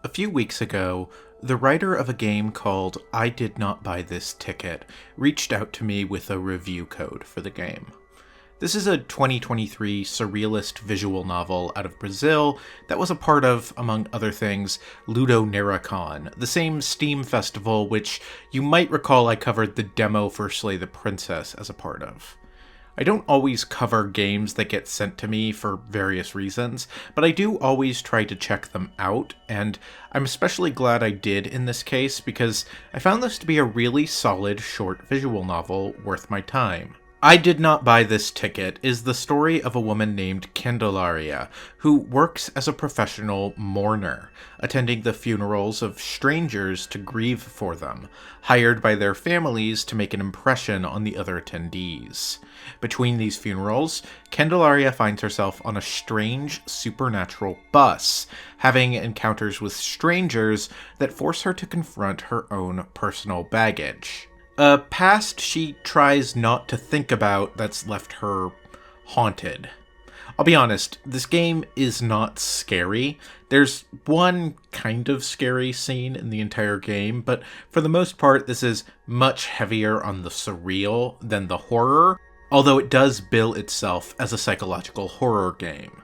A few weeks ago, the writer of a game called I Did Not Buy This Ticket reached out to me with a review code for the game. This is a 2023 surrealist visual novel out of Brazil that was a part of, among other things, Ludonarracon, the same Steam festival which you might recall I covered the demo for Slay the Princess as a part of. I don't always cover games that get sent to me for various reasons, but I do always try to check them out, and I'm especially glad I did in this case because I found this to be a really solid short visual novel worth my time. I Did Not Buy This Ticket is the story of a woman named Candelaria, who works as a professional mourner, attending the funerals of strangers to grieve for them, hired by their families to make an impression on the other attendees. Between these funerals, Candelaria finds herself on a strange, supernatural bus, having encounters with strangers that force her to confront her own personal baggage. A past she tries not to think about that's left her haunted. I'll be honest, this game is not scary. There's one kind of scary scene in the entire game, but for the most part this is much heavier on the surreal than the horror, although it does bill itself as a psychological horror game.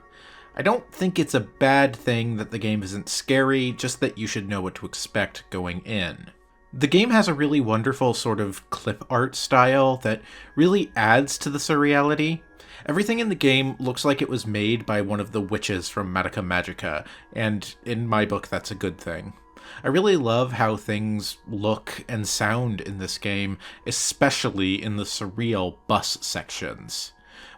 I don't think it's a bad thing that the game isn't scary, just that you should know what to expect going in. The game has a really wonderful sort of clip art style that really adds to the surreality. Everything in the game looks like it was made by one of the witches from Madoka Magica, and in my book that's a good thing. I really love how things look and sound in this game, especially in the surreal bus sections.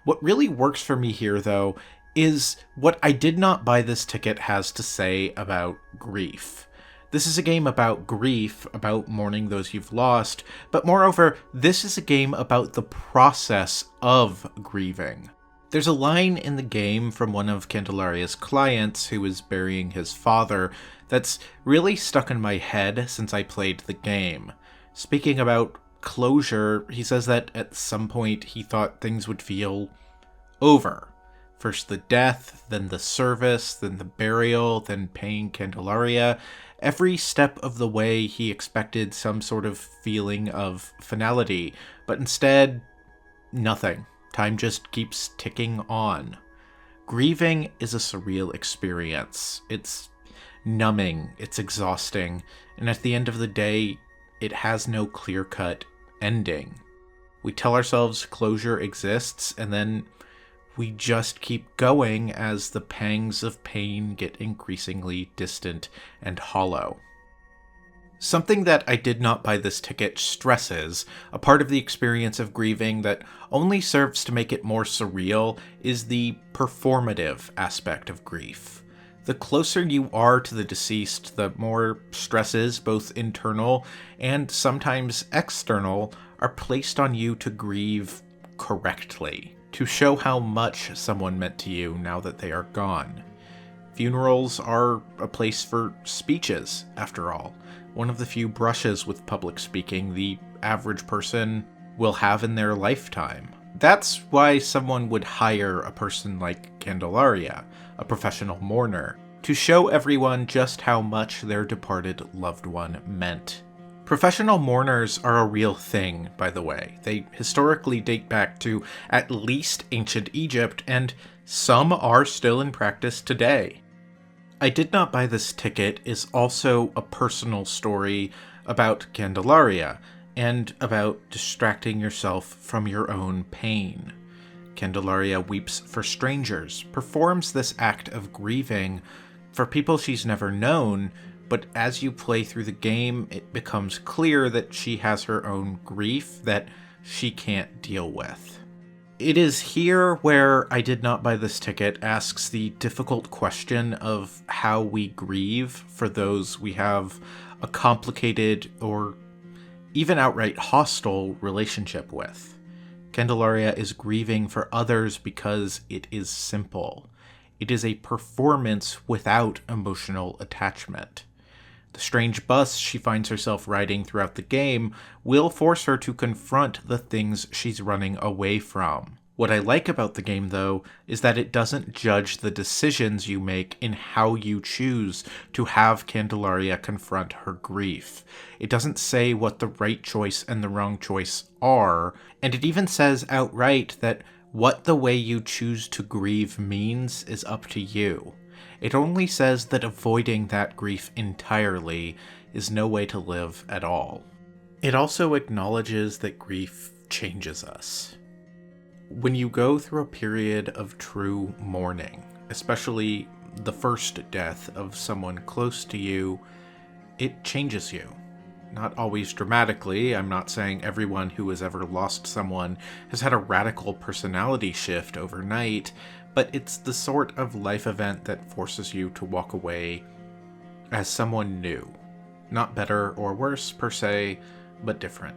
What really works for me here, though, is what I Did Not Buy This Ticket has to say about grief. This is a game about grief, about mourning those you've lost, but moreover, this is a game about the process of grieving. There's a line in the game from one of Candelaria's clients who is burying his father that's really stuck in my head since I played the game. Speaking about closure, he says that at some point he thought things would feel over. First the death, then the service, then the burial, then paying Candelaria. Every step of the way he expected some sort of feeling of finality, but instead, nothing. Time just keeps ticking on. Grieving is a surreal experience. It's numbing, it's exhausting, and at the end of the day, it has no clear-cut ending. We tell ourselves closure exists, and then we just keep going as the pangs of pain get increasingly distant and hollow. Something that I Did Not Buy This Ticket stresses, a part of the experience of grieving that only serves to make it more surreal, is the performative aspect of grief. The closer you are to the deceased, the more stresses, both internal and sometimes external, are placed on you to grieve correctly, to show how much someone meant to you now that they are gone. Funerals are a place for speeches, after all. One of the few brushes with public speaking the average person will have in their lifetime. That's why someone would hire a person like Candelaria, a professional mourner, to show everyone just how much their departed loved one meant. Professional mourners are a real thing, by the way. They historically date back to at least ancient Egypt, and some are still in practice today. I Did Not Buy This Ticket is also a personal story about Candelaria, and about distracting yourself from your own pain. Candelaria weeps for strangers, performs this act of grieving for people she's never known, but as you play through the game, it becomes clear that she has her own grief that she can't deal with. It is here where I Did Not Buy This Ticket asks the difficult question of how we grieve for those we have a complicated or even outright hostile relationship with. Candelaria is grieving for others because it is simple. It is a performance without emotional attachment. The strange bus she finds herself riding throughout the game will force her to confront the things she's running away from. What I like about the game, though, is that it doesn't judge the decisions you make in how you choose to have Candelaria confront her grief. It doesn't say what the right choice and the wrong choice are, and it even says outright that what the way you choose to grieve means is up to you. It only says that avoiding that grief entirely is no way to live at all. It also acknowledges that grief changes us. When you go through a period of true mourning, especially the first death of someone close to you, it changes you. Not always dramatically. I'm not saying everyone who has ever lost someone has had a radical personality shift overnight, but it's the sort of life event that forces you to walk away as someone new. Not better or worse per se, but different.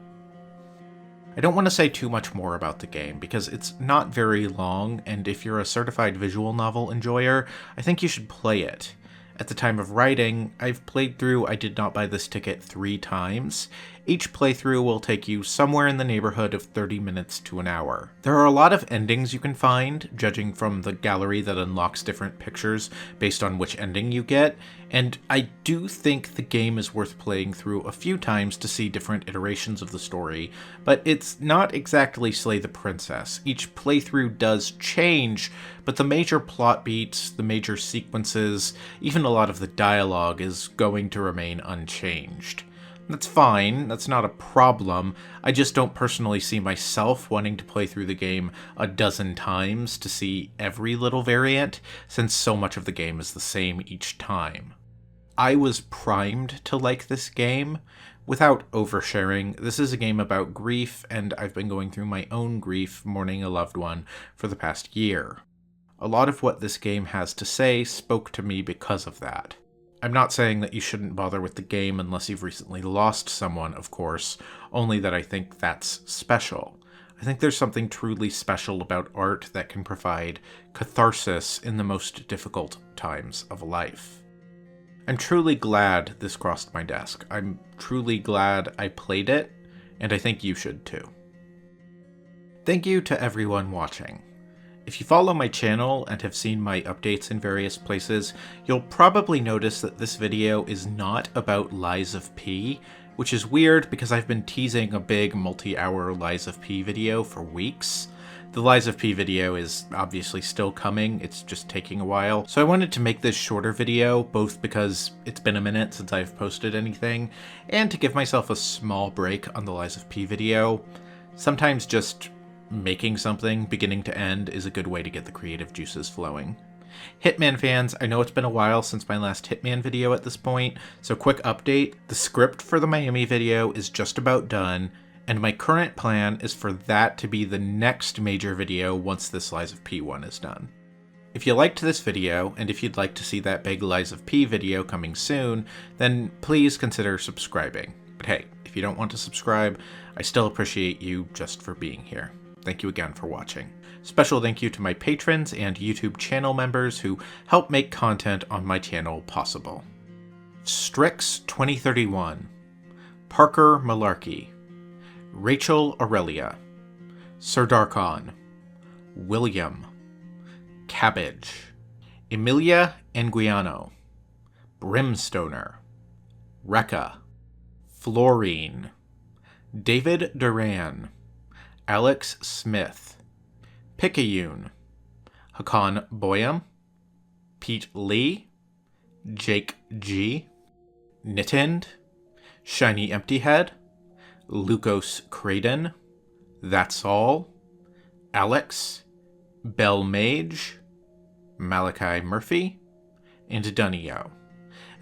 I don't want to say too much more about the game because it's not very long, and if you're a certified visual novel enjoyer, I think you should play it. At the time of writing, I've played through I Did Not Buy This Ticket 3 times. Each playthrough will take you somewhere in the neighborhood of 30 minutes to an hour. There are a lot of endings you can find, judging from the gallery that unlocks different pictures based on which ending you get, and I do think the game is worth playing through a few times to see different iterations of the story, but it's not exactly Slay the Princess. Each playthrough does change, but the major plot beats, the major sequences, even a lot of the dialogue is going to remain unchanged. That's fine, that's not a problem. I just don't personally see myself wanting to play through the game a dozen times to see every little variant, since so much of the game is the same each time. I was primed to like this game. Without oversharing, this is a game about grief, and I've been going through my own grief mourning a loved one for the past year. A lot of what this game has to say spoke to me because of that. I'm not saying that you shouldn't bother with the game unless you've recently lost someone, of course, only that I think that's special. I think there's something truly special about art that can provide catharsis in the most difficult times of life. I'm truly glad this crossed my desk. I'm truly glad I played it, and I think you should too. Thank you to everyone watching. If you follow my channel and have seen my updates in various places, you'll probably notice that this video is not about Lies of P, which is weird because I've been teasing a big multi-hour Lies of P video for weeks. The Lies of P video is obviously still coming, it's just taking a while, so I wanted to make this shorter video, both because it's been a minute since I've posted anything, and to give myself a small break on the Lies of P video. Sometimes just making something beginning to end is a good way to get the creative juices flowing. Hitman fans, I know it's been a while since my last Hitman video at this point, so quick update, the script for the Miami video is just about done, and my current plan is for that to be the next major video once this Lies of P one is done. If you liked this video, and if you'd like to see that big Lies of P video coming soon, then please consider subscribing. But hey, if you don't want to subscribe, I still appreciate you just for being here. Thank you again for watching. Special thank you to my patrons and YouTube channel members who help make content on my channel possible. Strix 2031, Parker Malarkey, Rachel Aurelia, Sir Darkon, William, Cabbage, Emilia Anguiano, Brimstoner, Rekka, Florine, David Duran, Alex Smith, Picayune, Hakan Boyam, Pete Lee, Jake G, Nitend, Shiny Emptyhead, Lucas Craden, That's All, Alex, Bell Mage, Malachi Murphy, and Dunio.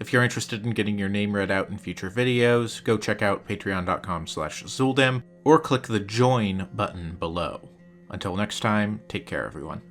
If you're interested in getting your name read out in future videos, go check out patreon.com/Zuldim or click the join button below. Until next time, take care everyone.